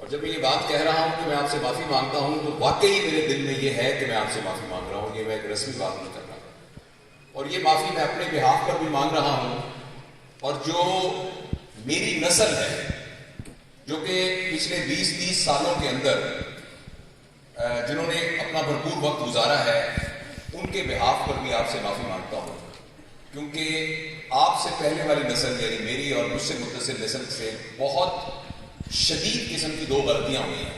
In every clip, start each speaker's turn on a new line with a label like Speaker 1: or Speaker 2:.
Speaker 1: اور جب میں یہ بات کہہ رہا ہوں کہ میں آپ سے معافی مانگتا ہوں تو واقعی میرے دل میں یہ ہے کہ میں آپ سے معافی مانگ رہا ہوں. یہ میں ایک رسمی بات نہیں کر رہا, اور یہ معافی میں اپنے بہاف پر بھی مانگ رہا ہوں. اور جو میری نسل ہے جو کہ پچھلے 20-30 سالوں کے اندر جنہوں نے اپنا بھرپور وقت گزارا ہے, ان کے بہاف پر بھی آپ سے معافی مانگتا ہوں, کیونکہ آپ سے پہلے والی نسل یعنی میری اور مجھ سے متصل نسل سے بہت شدید قسم کی 2 غلطیاں ہوئی ہیں.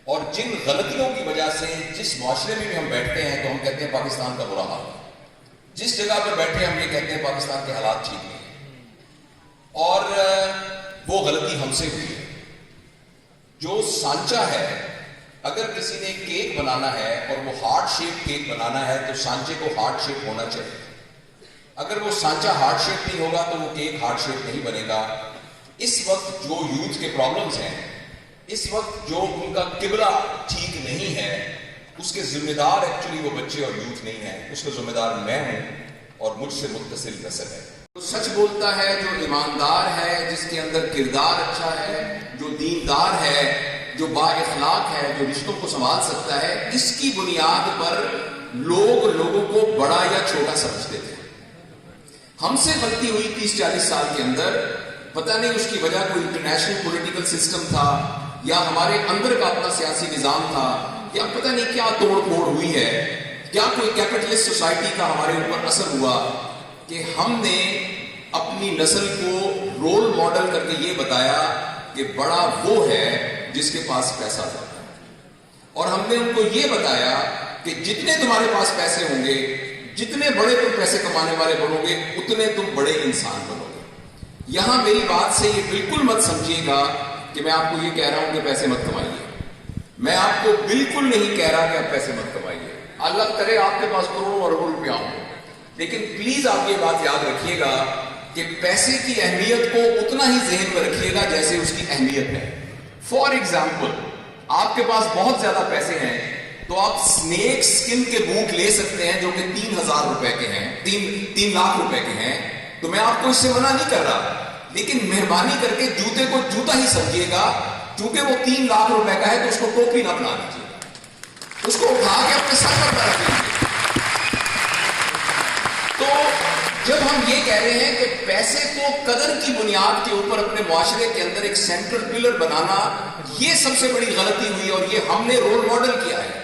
Speaker 1: اور جن غلطیوں کی وجہ سے جس معاشرے میں بھی ہم بیٹھتے ہیں تو ہم کہتے ہیں پاکستان کا برا حال ہے, جس جگہ پر بیٹھے ہم یہ کہتے ہیں پاکستان کے حالات ٹھیک نہیں ہیں. اور وہ غلطی ہم سے ہوئی ہے. جو سانچہ ہے, اگر کسی نے کیک بنانا ہے اور وہ ہارٹ شیپ کیک بنانا ہے تو سانچے کو ہارٹ شیپ ہونا چاہیے. اگر وہ سانچہ ہارٹ شیپ نہیں ہوگا تو وہ کیک ہارٹ شیپ نہیں بنے گا. اس وقت جو یوتھ کے پرابلمز ہیں, اس وقت جو ان کا قبلہ ٹھیک نہیں ہے, اس کے ذمہ دار ایکچولی وہ بچے اور یوتھ نہیں ہے, اس کا ذمہ دار میں ہوں اور مجھ سے متصل نسل ہے. جو سچ بولتا ہے, جو ایماندار ہے, جس کے اندر کردار اچھا ہے, جو دیندار ہے, جو با اخلاق ہے, جو رشتوں کو سنبھال سکتا ہے, اس کی بنیاد پر لوگ لوگوں کو بڑا یا چھوٹا سمجھتے تھے. ہم سے غلطی ہوئی 30-40 سال کے اندر, پتہ نہیں اس کی وجہ کوئی انٹرنیشنل پولیٹیکل سسٹم تھا یا ہمارے اندر کا اپنا سیاسی نظام تھا, یا پتہ نہیں کیا توڑ پھوڑ ہوئی ہے, کیا کوئی کیپٹلسٹ سوسائٹی کا ہمارے اوپر اثر ہوا کہ ہم نے اپنی نسل کو رول ماڈل کر کے یہ بتایا کہ بڑا وہ ہے جس کے پاس پیسہ تھا, اور ہم نے ان کو یہ بتایا کہ جتنے تمہارے پاس پیسے ہوں گے, جتنے بڑے تم پیسے کمانے والے بنو گے, اتنے تم بڑے انسان بنو گے. یہاں میری بات سے یہ بالکل مت سمجھیے گا کہ میں آپ کو یہ کہہ رہا ہوں کہ پیسے مت کمائیے. میں آپ کو بالکل نہیں کہہ رہا کہ آپ پیسے مت کمائیے. اللہ کرے آپ کے پاس کروڑوں اربوں روپیہ ہوں, لیکن پلیز آپ یہ بات یاد رکھیے گا کہ پیسے کی اہمیت کو اتنا ہی ذہن میں رکھیے گا جیسے اس کی اہمیت ہے. فار ایگزامپل, آپ کے پاس بہت زیادہ پیسے ہیں تو آپ سنیک سکن کے بوٹ لے سکتے ہیں جو کہ 3,000 روپے کے ہیں, 3 لاکھ روپے کے ہیں. تو میں آپ کو اس سے منع نہیں کر رہا, لیکن مہربانی کر کے جوتے کو جوتا ہی سمجھیے گا. چونکہ وہ 3 لاکھ روپے کا ہے تو اس کو ٹوپی نہ بنا لیجیے گا, اس کو اٹھا کے اپنے سر پر رکھ لیجیے. تو جب ہم یہ کہہ رہے ہیں کہ پیسے کو قدر کی بنیاد کے اوپر اپنے معاشرے کے اندر ایک سینٹرل پلر بنانا, یہ سب سے بڑی غلطی ہوئی, اور یہ ہم نے رول ماڈل کیا ہے.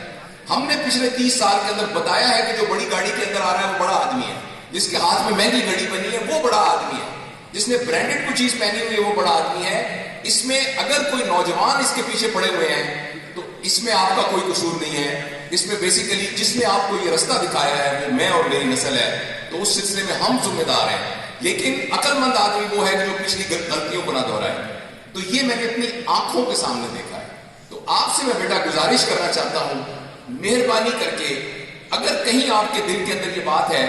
Speaker 1: ہم نے پچھلے 30 سال کے اندر بتایا ہے کہ جو بڑی گاڑی کے اندر آ رہا ہے وہ بڑا آدمی ہے, جس کے ہاتھ میں مہنگی گھڑی بنی ہے وہ بڑا آدمی ہے, جس نے برانڈڈ کوئی چیز پہنی ہوئی ہے وہ بڑا آدمی ہے. اس میں اگر کوئی نوجوان اس کے پیچھے پڑے ہوئے ہیں تو اس میں آپ کا کوئی قصور نہیں ہے. اس میں بیسیکلی جس نے آپ کو یہ رستہ دکھایا ہے وہ میں اور میری نسل ہے, تو اس سلسلے میں ہم ذمہ دار ہیں. لیکن عقل مند آدمی وہ ہے جو پچھلی غلطیوں کو نہ دہرائے. تو یہ میں نے اپنی آنکھوں کے سامنے دیکھا ہے. تو آپ سے میں بیٹا گزارش کرنا چاہتا ہوں, مہربانی کر کے اگر کہیں آپ کے دل کے اندر یہ بات ہے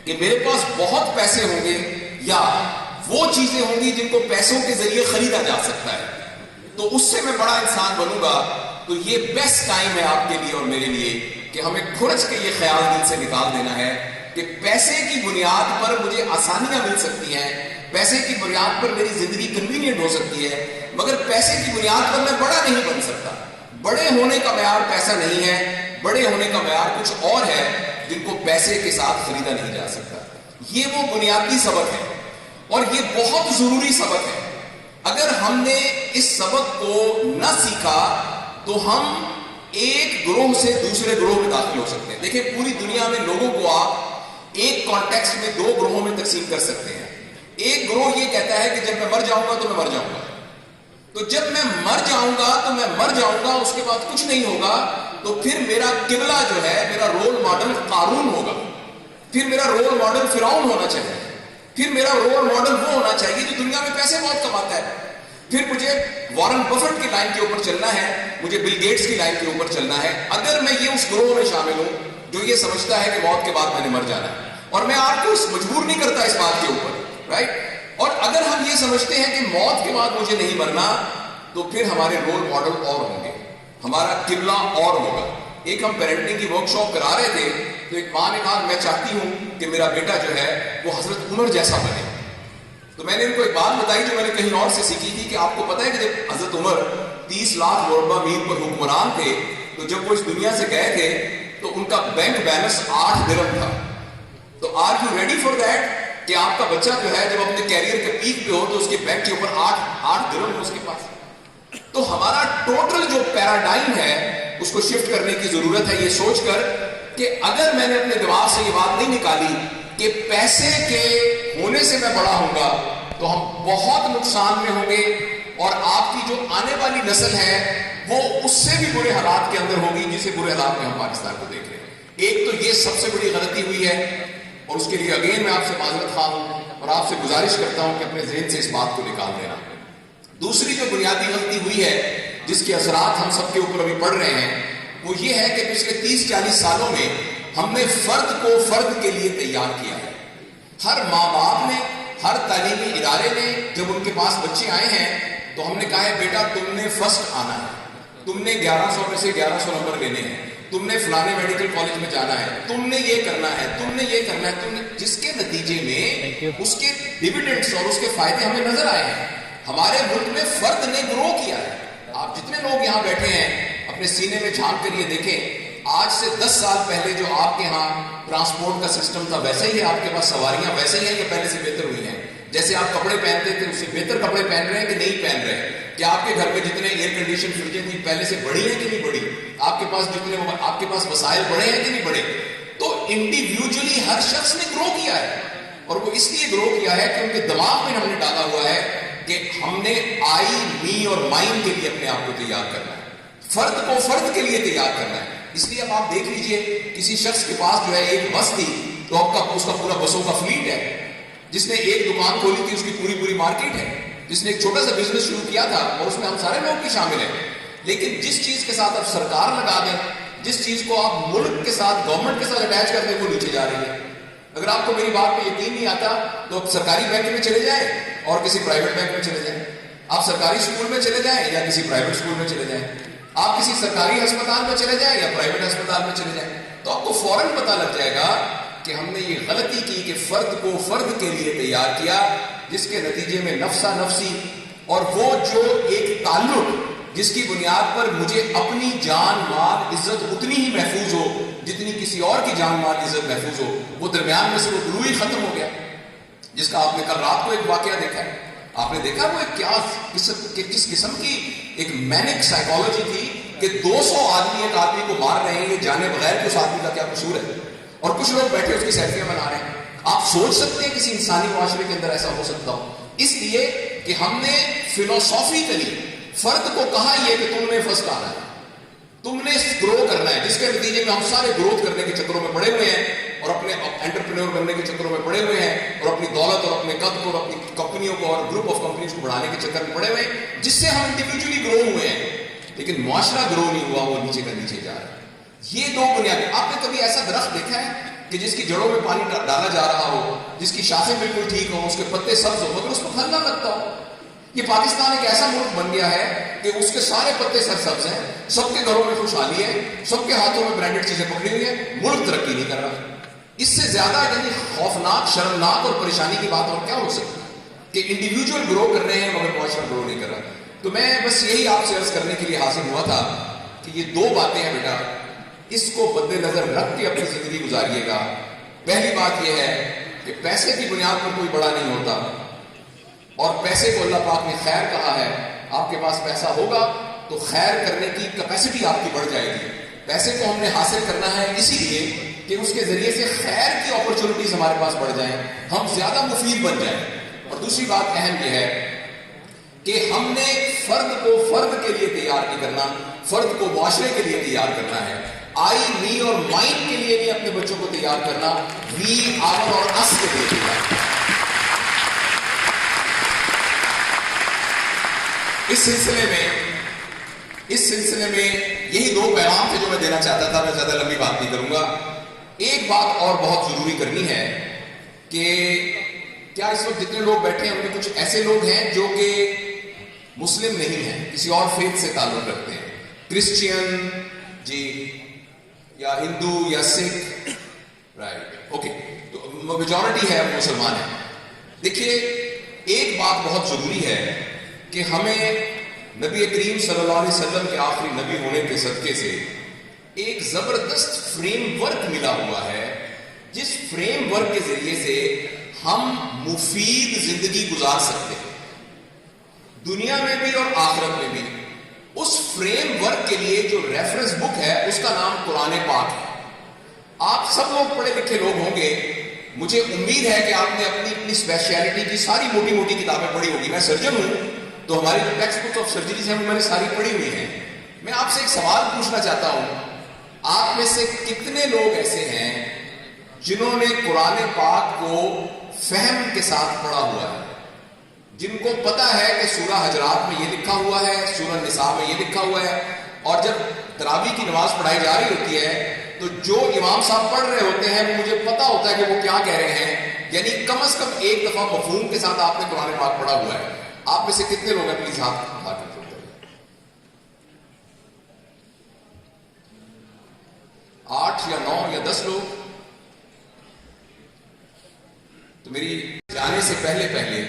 Speaker 1: کہ میرے پاس بہت پیسے ہوں گے یا وہ چیزیں ہوں گی جن کو پیسوں کے ذریعے خریدا جا سکتا ہے تو اس سے میں بڑا انسان بنوں گا, تو یہ بیسٹ ٹائم ہے آپ کے لیے اور میرے لیے کہ ہمیں کھرچ کے یہ خیال دل سے نکال دینا ہے کہ پیسے کی بنیاد پر مجھے آسانیاں مل سکتی ہیں, پیسے کی بنیاد پر میری زندگی کنوینئنٹ ہو سکتی ہے, مگر پیسے کی بنیاد پر میں بڑا نہیں بن سکتا. بڑے ہونے کا معیار پیسہ نہیں ہے, بڑے ہونے کا معیار کچھ اور ہے جن کو پیسے کے ساتھ خریدا نہیں جا سکتا. یہ وہ بنیادی سبق ہے اور یہ بہت ضروری سبق ہے. اگر ہم نے اس سبق کو نہ سیکھا تو ہم ایک گروہ سے دوسرے گروہ میں داخل ہو سکتے ہیں. دیکھیں پوری دنیا میں لوگوں کو آپ ایک کانٹیکسٹ میں 2 گروہوں میں تقسیم کر سکتے ہیں. ایک گروہ یہ کہتا ہے کہ جب میں مر جاؤں گا تو میں مر جاؤں گا, تو جب میں مر جاؤں گا تو میں مر جاؤں گا, اس کے بعد کچھ نہیں ہوگا, تو پھر میرا قبلہ جو ہے, میرا رول ماڈل قارون ہوگا, پھر میرا رول ماڈل فرعون ہونا چاہیے, پھر میرا رول ماڈل وہ ہونا چاہیے جو دنیا میں پیسے بہت کماتا ہے, پھر مجھے وارن بفٹ کی لائن کے اوپر چلنا ہے, مجھے بل گیٹس کی لائن کے اوپر چلنا ہے. اگر میں یہ اس گروہ میں شامل ہوں جو یہ سمجھتا ہے کہ موت کے بعد میں نے مر جانا ہے, اور میں آپ کو مجبور نہیں کرتا اس بات کے اوپر, رائٹ. اور اگر ہم یہ سمجھتے ہیں کہ موت کے بعد مجھے نہیں مرنا, تو پھر ہمارے رول ماڈل اور ہوں گے, ہمارا قبلہ اور ہوگا. ایک ہم پیرنٹنگ کی ورکشاپ کرا رہے تھے تو ایک ماں نے کہا میں چاہتی ہوں کہ میرا بیٹا جو ہے وہ حضرت عمر جیسا بنے. تو میں نے ان کو ایک بات بتائی جو میں نے کہیں اور سے سیکھی تھی کہ آپ کو پتا ہے کہ جب حضرت عمر 30 لاکھ مربع میل پر حکمران تھے تو جب وہ اس دنیا سے گئے تھے تو ان کا بینک بیلنس 8 درہم تھا. تو are you ready for that کہ آپ کا بچہ جو ہے جب اپنے کیریئر کے پیک پہ ہو تو اس کے بینک کے اوپر 8 درہم ہے اس کے پاس. تو ہمارا ٹوٹل جو پیراڈائم ہے اس کو شفٹ کرنے کی ضرورت ہے, یہ سوچ کر کہ اگر میں نے اپنے دماغ سے یہ بات نہیں نکالی کہ پیسے کے ہونے سے میں بڑا ہوں گا تو ہم بہت نقصان میں ہوں گے, اور آپ کی جو آنے والی نسل ہے وہ اس سے بھی برے حالات کے اندر ہوگی جسے برے حالات میں ہم پاکستان کو دیکھ رہے ہیں. ایک تو یہ سب سے بڑی غلطی ہوئی ہے, اور اس کے لیے اگین میں آپ سے معذرت خواہ ہوں اور آپ سے گزارش کرتا ہوں کہ اپنے ذہن سے اس بات کو نکال دینا. دوسری جو بنیادی غلطی ہوئی ہے جس کے اثرات ہم سب کے اوپر ابھی پڑ رہے ہیں وہ یہ ہے کہ پچھلے 30-40 سالوں میں ہم نے فرد کو فرد کے لیے تیار کیا ہے. ہر ماں باپ نے, ہر تعلیمی ادارے نے جب ان کے پاس بچے آئے ہیں تو ہم نے کہا ہے بیٹا تم نے فرسٹ آنا ہے, تم نے 1100 میں سے 1100 نمبر لینے ہیں, تم نے فلانے میڈیکل کالج میں جانا ہے, تم نے یہ کرنا ہے, تم نے یہ کرنا ہے, تم نے, جس کے نتیجے میں اس کے ڈیویڈنڈز اور اس کے فائدے ہمیں نظر آئے ہیں. ہمارے ملک میں فرد نے گرو کیا ہے. آپ جتنے لوگ یہاں بیٹھے ہیں اپنے سینے میں جھانک کر یہ دیکھیں, آج سے 10 سال پہلے جو آپ کے ہاں ٹرانسپورٹ کا سسٹم تھا ویسے ہی ہے آپ کے پاس سواریاں ویسے ہی ہیں یا پہلے سے بہتر ہوئی ہیں؟ جیسے آپ کپڑے پہنتے تھے اس سے بہتر کپڑے پہن رہے ہیں کہ نہیں پہن رہے ہیں؟ کیا آپ کے گھر میں جتنے ایئر کنڈیشن فریجیں تھیں پہلے سے بڑی ہیں کہ نہیں بڑی؟ آپ کے پاس وسائل بڑے ہیں کہ نہیں بڑے؟ تو انڈیویجولی ہر شخص نے گرو کیا ہے, اور وہ اس لیے گرو کیا ہے کہ ان کے دماغ میں ہم نے ڈالا ہوا ہے کہ ہم نے آئی, می اور مائن کے لیے اپنے آپ کو تیار کرنا ہے, فرد کو فرد کے لیے تیار کرنا ہے. اس لیے اب آپ دیکھ لیجئے کسی شخص کے پاس جو ہے ایک بس تھی تو اب اس کا پورا بسوں کا فلیٹ ہے. جس نے ایک دکان کھولی تھی اس کی پوری مارکیٹ ہے. جس نے ایک چھوٹا سا بزنس شروع کیا تھا اور اس میں ہم سارے لوگ بھی شامل ہیں. لیکن جس چیز کے ساتھ آپ سرکار لگا دیں, جس چیز کو آپ ملک کے ساتھ, گورنمنٹ کے ساتھ اٹیچ کر دیں, وہ نیچے جا رہی ہے. اگر آپ کو میری بات پہ یقین نہیں آتا تو آپ سرکاری بینک میں چلے جائیں اور کسی پرائیویٹ بینک میں چلے جائیں. آپ سرکاری اسکول میں چلے جائیں یا کسی پرائیویٹ اسکول میں چلے جائیں. آپ کسی سرکاری ہسپتال میں چلے جائیں یا پرائیویٹ ہسپتال میں چلے جائیں, تو آپ کو فوراً پتہ لگ جائے گا کہ ہم نے یہ غلطی کی کہ فرد کو فرد کے لیے تیار کیا, جس کے نتیجے میں نفسا نفسی اور وہ جو ایک تعلق جس کی بنیاد پر مجھے اپنی جان مال عزت اتنی ہی محفوظ ہو جتنی کسی اور کی جان مال عزت محفوظ ہو, وہ درمیان میں سے وہ گروہ ہی ختم ہو گیا. جس کا آپ نے کل رات کو ایک واقعہ دیکھا ہے, آپ نے دیکھا وہ کس قسم کی ایک مینک سائیکالوجی تھی کہ 200 آدمی ایک آدمی کو مار رہے ہیں, یہ جانے بغیر کہ اس آدمی کا کیا قصور ہے, اور کچھ لوگ بیٹھے اس کی سیلفیاں بنا رہے ہیں. آپ سوچ سکتے ہیں کسی انسانی معاشرے کے اندر ایسا ہو سکتا ہو؟ اس لیے کہ ہم نے فلسافیکلی فرد کو کہا یہ کہ تم نے فرسٹ آنا ہے, تم نے گرو کرنا ہے, جس کے نتیجے میں ہم سارے گروتھ کرنے کے چکروں میں پڑے ہوئے ہیں اور اپنے انٹرپرینور بننے کے چکروں میں پڑے ہوئے ہیں اور اپنی دولت اور اپنے قد کو اور اپنی کمپنیوں کو اور گروپ آف کمپنیز کو بڑھانے کے چکر میں پڑے ہوئے ہیں, جس سے ہم انڈیویجولی گرو ہوئے ہیں لیکن معاشرہ گرو نہیں ہوا, وہ نیچے کا نیچے جا رہا ہے. یہ دو بنیادی. آپ نے کبھی ایسا درخت دیکھا ہے کہ جس کی جڑوں میں پانی ڈالا جا رہا ہو, جس کی شاخیں بالکل ٹھیک ہوں, اس کے پتے سبز ہو مگر اس کو پھل نہ لگتا ہو؟ یہ پاکستان ایک ایسا ملک بن گیا ہے کہ اس کے سارے پتے سرسبز ہیں, سب کے گھروں میں خوشحالی ہے, سب کے ہاتھوں میں برانڈڈ چیزیں پکڑی ہوئی ہیں, ملک ترقی نہیں کر رہا. اس سے زیادہ یعنی خوفناک, شرمناک اور پریشانی کی بات اور کیا ہو سکتی ہے کہ انڈیویجول گرو کر رہے ہیں مگر معاشرہ گرو نہیں کر رہا. تو میں بس یہی آپ سے عرض کرنے کے لیے حاصل ہوا تھا کہ یہ دو باتیں ہیں بیٹا, اس کو مد نظر رکھ کے اپنی زندگی گزاریے گا. پہلی بات یہ ہے کہ پیسے کی بنیاد پر کوئی بڑا نہیں ہوتا, اور پیسے کو اللہ پاک نے خیر کہا ہے. آپ کے پاس پیسہ ہوگا تو خیر کرنے کی کیپیسٹی آپ کی بڑھ جائے گی. پیسے کو ہم نے حاصل کرنا ہے اسی لیے کہ اس کے ذریعے سے خیر کی اپرچونٹیز ہمارے پاس بڑھ جائیں, ہم زیادہ مفید بن جائیں. اور دوسری بات اہم یہ ہے کہ ہم نے فرد کو فرد کے لیے تیار نہیں کرنا, فرد کو معاشرے کے لیے تیار کرنا ہے. آئی, می اور مائنڈ کے لیے نہیں اپنے بچوں کو تیار کرنا, وی, آور اور اس کے لیے تیار کرنا. اس سلسلے میں یہی دو پیغام تھے جو میں دینا چاہتا تھا. میں زیادہ لمبی بات نہیں کروں گا. ایک بات اور بہت ضروری کرنی ہے کہ کیا اس وقت جتنے لوگ بیٹھے ہیں ان میں کچھ ایسے لوگ ہیں جو کہ مسلم نہیں ہیں, کسی اور فیتھ سے تعلق رکھتے ہیں, کرسچین جی یا ہندو یا سکھ, رائٹ, اوکے, تو میجورٹی ہے مسلمان ہیں. دیکھیے ایک بات بہت ضروری ہے کہ ہمیں نبی کریم صلی اللہ علیہ وسلم کے آخری نبی ہونے کے صدقے سے ایک زبردست فریم ورک ملا ہوا ہے، جس فریم ورک کے ذریعے سے ہم مفید زندگی گزار سکتے ہیں، دنیا میں بھی اور آخرت میں بھی۔ اس فریم ورک کے لیے جو ریفرنس بک ہے اس کا نام قرآن پاک ہے۔ آپ سب لوگ پڑھے لکھے لوگ ہوں گے، مجھے امید ہے کہ آپ نے اپنی اپنی اسپیشلٹی کی ساری موٹی موٹی کتابیں پڑھی ہوگی۔ میں سرجن ہوں تو ہماری جو ٹیکسٹ بک آف سرجریز ہیں وہ میں نے ساری پڑھی ہوئی ہیں۔ میں آپ سے ایک سوال پوچھنا چاہتا ہوں، آپ میں سے کتنے لوگ ایسے ہیں جنہوں نے قرآن پاک کو فہم کے ساتھ پڑھا ہوا ہے، جن کو پتا ہے کہ سورہ حجرات میں یہ لکھا ہوا ہے، سورہ نساء میں یہ لکھا ہوا ہے، اور جب تراویح کی نماز پڑھائی جا رہی ہوتی ہے تو جو امام صاحب پڑھ رہے ہوتے ہیں وہ مجھے پتا ہوتا ہے کہ وہ کیا کہہ رہے ہیں، یعنی کم از کم ایک دفعہ مفہوم کے ساتھ آپ نے قرآن پاک پڑھا ہوا ہے۔ آپ میں سے کتنے لوگ ہیں؟ پلیز ہاتھ اٹھا کر کرتے ہیں۔ 8 یا 9 یا 10 لوگ؟ تو میری جانے سے پہلے پہلے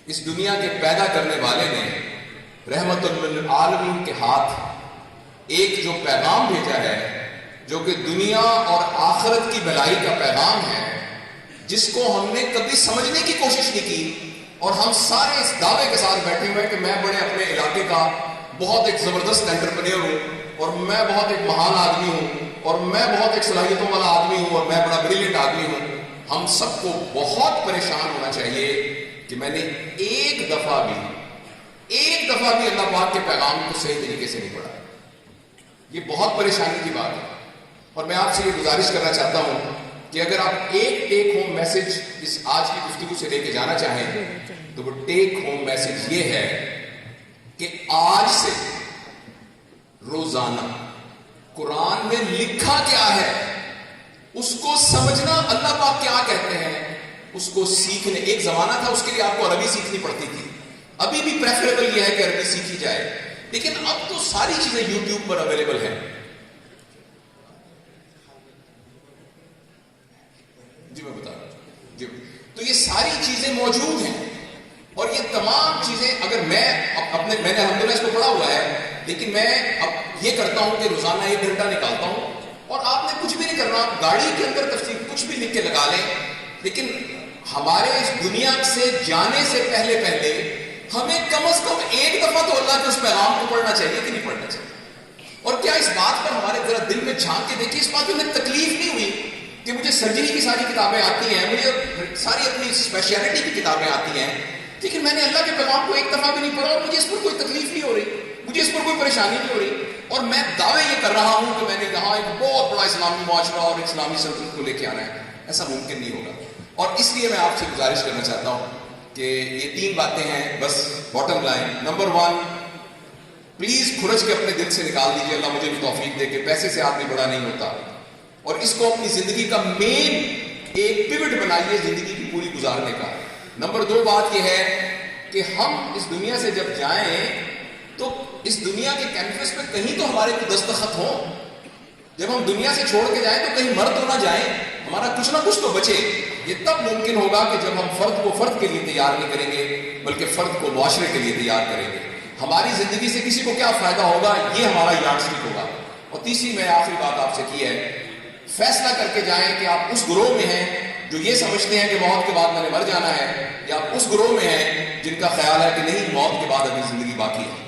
Speaker 1: اس دنیا کے پیدا کرنے والے نے رحمت للعالمین کے ہاتھ ایک جو پیغام بھیجا ہے، جو کہ دنیا اور آخرت کی بھلائی کا پیغام ہے، جس کو ہم نے کبھی سمجھنے کی کوشش نہیں کی، اور ہم سارے اس دعوے کے ساتھ بیٹھے ہوئے کہ میں بڑے اپنے علاقے کا بہت ایک زبردست انٹرپرینور ہوں، اور میں بہت ایک مہان آدمی ہوں، اور میں بہت ایک صلاحیتوں والا آدمی ہوں، اور میں بڑا بریلینٹ آدمی ہوں۔ ہم سب کو بہت پریشان ہونا چاہیے کہ میں نے ایک دفعہ بھی اللہ پاک کے پیغام کو صحیح طریقے سے نہیں پڑھا۔ یہ بہت پریشانی کی بات ہے، اور میں آپ سے یہ گزارش کرنا چاہتا ہوں کہ اگر آپ ایک ٹیک ہوم میسج اس آج کی گفتگو سے لے کے جانا چاہیں تو وہ ٹیک ہوم میسج یہ ہے کہ آج سے روزانہ قرآن میں لکھا کیا ہے اس کو سمجھنا، اللہ پاک کیا کہتے ہیں اس کو سیکھنے۔ ایک زمانہ تھا اس کے لیے آپ کو عربی سیکھنی پڑتی تھی، ابھی بھی پریفریبل یہ ہے کہ عربی سیکھی جائے، لیکن اب تو ساری چیزیں یوٹیوب پر اویلیبل ہیں۔ جی میں بتا رہا ہوں، جی تو یہ ساری چیزیں موجود ہیں، اور یہ تمام چیزیں اگر میں نے الحمدللہ اس کو پڑھا ہوا ہے، لیکن میں اب یہ کرتا ہوں کہ روزانہ 1 گھنٹہ نکالتا ہوں، اور آپ نے کچھ بھی نہیں کرنا، گاڑی کے اندر تفسیر کچھ بھی لکھ کے لگا لیں، لیکن ہمارے اس دنیا سے جانے سے پہلے ہمیں کم از کم ایک دفعہ تو اللہ کے اس پیغام کو پڑھنا چاہیے کہ نہیں پڑھنا چاہیے۔ اور کیا اس بات پر ہمارے ذرا دل میں جھانک کے دیکھیے، اس بات میں ہمیں تکلیف نہیں ہوئی کہ مجھے سرجری کی ساری کتابیں آتی ہیں، مجھے ساری اپنی اسپیشلٹی کی کتابیں آتی ہیں، لیکن میں نے اللہ کے پیغام کو ایک دفعہ بھی نہیں پڑھا، اور مجھے اس پر کوئی تکلیف نہیں ہو رہی، مجھے اس پر کوئی پریشانی نہیں ہو رہی، اور میں دعوے یہ کر رہا ہوں کہ میں نے یہاں ایک بہت بڑا اسلامی معاشرہ اور اسلامی سلطنت کو لے کے آنا ہے۔ ایسا ممکن نہیں ہوگا، اور اس لیے میں آپ سے گزارش کرنا چاہتا ہوں کہ یہ 3 باتیں ہیں بس باٹم لائن۔ نمبر 1، پلیز کھرچ کے اپنے دل سے نکال دیجیے، اللہ مجھے بھی توفیق دے کہ پیسے سے آدمی بڑا نہیں ہوتا، اور اس کو اپنی زندگی کا مین ایک پیوٹ بنائیے زندگی کی پوری گزارنے کا۔ نمبر 2 بات یہ ہے کہ ہم اس دنیا سے جب جائیں تو اس دنیا کے کینوس پہ کہیں تو ہمارے کو دستخط ہوں، جب ہم دنیا سے چھوڑ کے جائیں تو کہیں مر تو نہ جائیں، ہمارا کچھ نہ کچھ تو بچے۔ یہ تب ممکن ہوگا کہ جب ہم فرد کو فرد کے لیے تیار نہیں کریں گے بلکہ فرد کو معاشرے کے لیے تیار کریں گے۔ ہماری زندگی سے کسی کو کیا فائدہ ہوگا، یہ ہمارا یارڈ اسٹک ہوگا۔ اور تیسری میں آخری بات آپ سے کی ہے، فیصلہ کر کے جائیں کہ آپ اس گروہ میں ہیں جو یہ سمجھتے ہیں کہ موت کے بعد میں نے مر جانا ہے، یا آپ اس گروہ میں ہیں جن کا خیال ہے کہ نہیں، موت کے بعد ابھی زندگی باقی ہے۔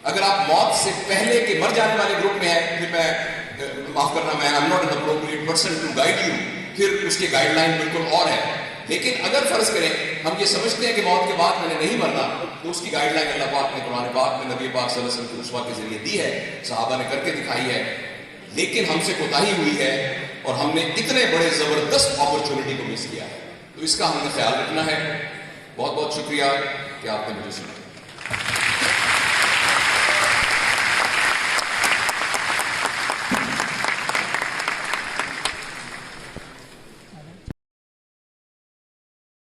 Speaker 1: اگر آپ موت سے پہلے کے مر جانے والے گروپ میں ہیں، پھر میں معاف کرنا، میں I'm not an appropriate person to guide you، پھر اس کی گائیڈ لائن بالکل اور ہے۔ لیکن اگر فرض کریں ہم یہ سمجھتے ہیں کہ موت کے بعد میں نے نہیں مرنا، تو اس کی گائیڈ لائن اللہ پاک نے قرآن پاک میں نبی پاک صلی اللہ علیہ وسلم کے اسوہ کے ذریعے دی ہے، صحابہ نے کر کے دکھائی ہے، لیکن ہم سے کوتاہی ہوئی ہے اور ہم نے اتنے بڑے زبردست اپرچونٹی کو مس کیا ہے، تو اس کا ہم نے خیال رکھنا ہے۔ بہت بہت شکریہ کہ آپ نے مجھے سنا۔